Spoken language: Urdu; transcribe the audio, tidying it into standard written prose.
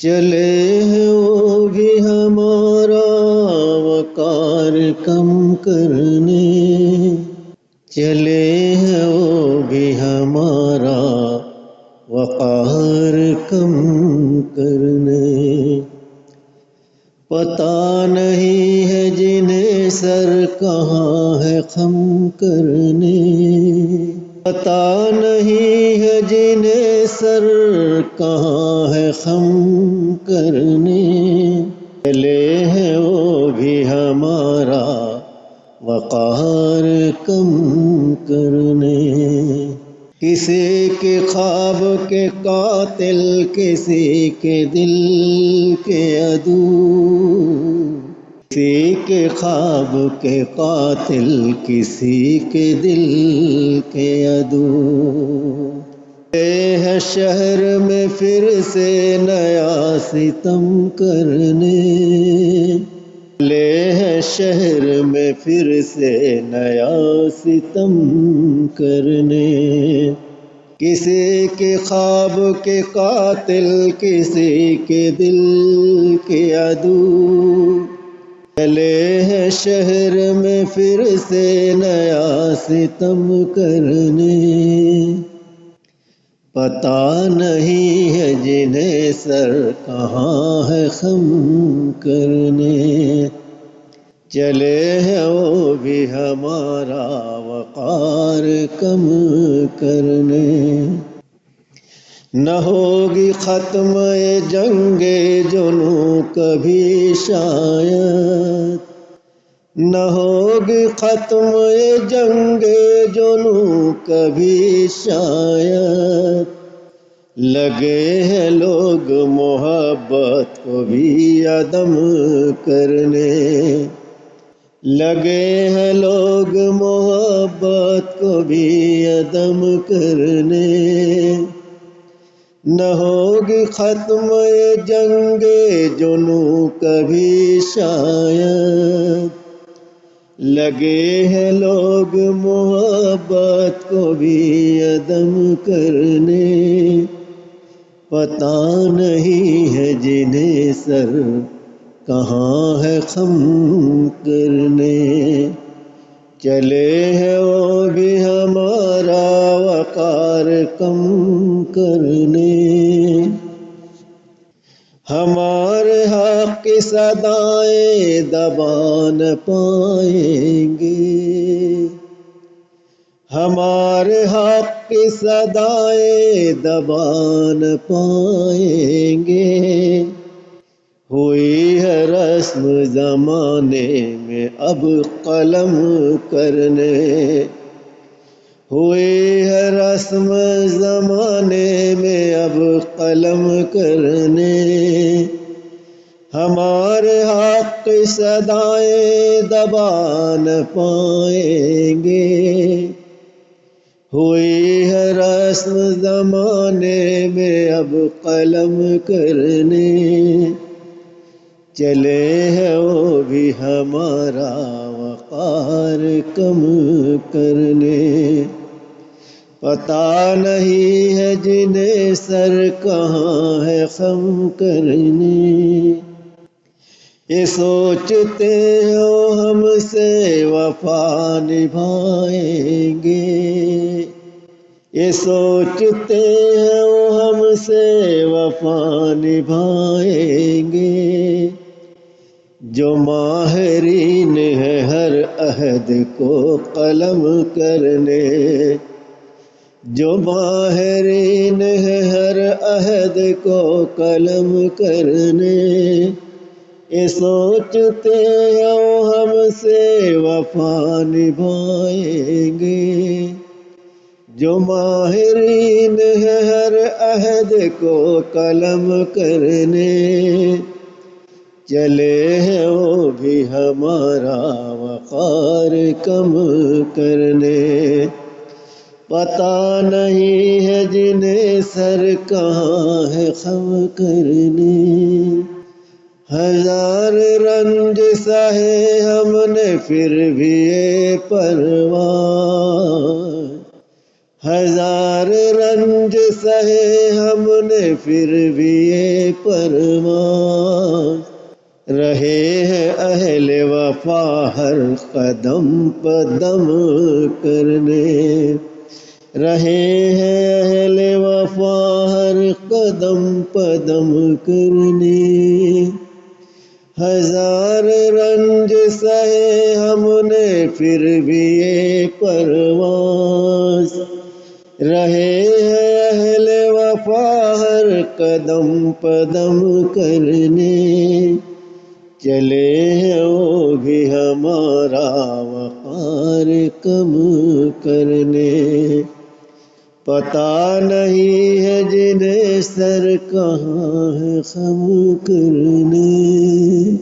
چلے ہیں وہ بھی ہمارا وقار کم کرنے، چلے ہیں وہ بھی ہمارا وقار کم کرنے۔ پتہ نہیں ہے جنہیں سر کہاں ہے خم کرنے، پتہ نہیں ہے جنہیں سر کہاں ہے خم کرنے۔ چلے ہیں وہ بھی ہمارا وقار کم کرنے۔ کسی کے خواب کے قاتل، کسی کے دل کے عدو، کسی کے خواب کے قاتل، کسی کے دل کے عدو۔ یہ ہے شہر میں پھر سے نیا ستم کرنے، لے ہے شہر میں پھر سے نیا ستم کرنے۔ کسی کے خواب کے قاتل، کسی کے دل کے عدو، چلے ہیں شہر میں پھر سے نیا ستم کرنے۔ پتہ نہیں ہے جنہیں سر کہاں ہے خم کرنے، چلے ہیں وہ بھی ہمارا وقار کم کرنے۔ نہ ہوگی ختم جنگ جنوں کبھی شاید، نہ ہوگی ختم جنگ جنوں کبھی شاید۔ لگے ہیں لوگ محبت کو بھی عدم کرنے، لگے ہیں لوگ محبت کو بھی عدم کرنے۔ نہ ہوگی ختم جنگ جنوں کبھی شاید، لگے ہیں لوگ محبت کو بھی عدم کرنے۔ پتہ نہیں ہے جنہیں سر کہاں ہے خم کرنے، چلے ہیں وہ بھی ہمارا وقار کم کرنے۔ ہمارے حق کی صدائیں دبا نہ پائیں گے، ہمارے حق کی صدائیں دبا نہ پائیں گے۔ ہوئی ہے رسم زمانے میں اب قلم کرنے، ہوئی ہے رسم زمانے میں اب قلم کرنے۔ ہمارے حق کی صدائیں دبا نہ پائیں گے۔ ہوئی ہے رسم زمانے میں اب قلم کرنے، چلے ہیں وہ بھی ہمارا وقار کم کرنے۔ پتہ نہیں ہے جنہیں سر کہاں ہے خم کرنے۔ یہ سوچتے ہو ہم سے وفا نبھائیں گے، یہ سوچتے ہو ہم سے وفا نبھائیں گے۔ جو ماہرین ہے ہر عہد کو قلم کرنے، جو ماہرین ہے ہر عہد کو قلم کرنے۔ یہ سوچتے ہو ہم سے وفا نبھائیں گے، جو ماہرین ہے ہر عہد کو قلم کرنے۔ چلے ہیں وہ بھی ہمارا وقار کم کرنے۔ پتہ نہیں ہے جنہیں سر کہاں ہے خم کرنے۔ ہزار رنج سہے ہم نے پھر بھی یہ پرواہ، ہزار رنج سہے ہم نے پھر بھی یہ پرواز، رہے ہیں اہل وفا ہر قدم قدم کرنے، رہے ہیں اہل وفا ہر قدم قدم کرنے۔ ہزار رنج سہے ہم نے پھر بھی یہ پرواز، رہے ہیں اہل وفا ہر قدم قدم کرنے، چلے ہیں وہ بھی ہمارا وقار کم کرنے، پتہ نہیں ہے جنہیں سر کہاں ہے خم کرنے۔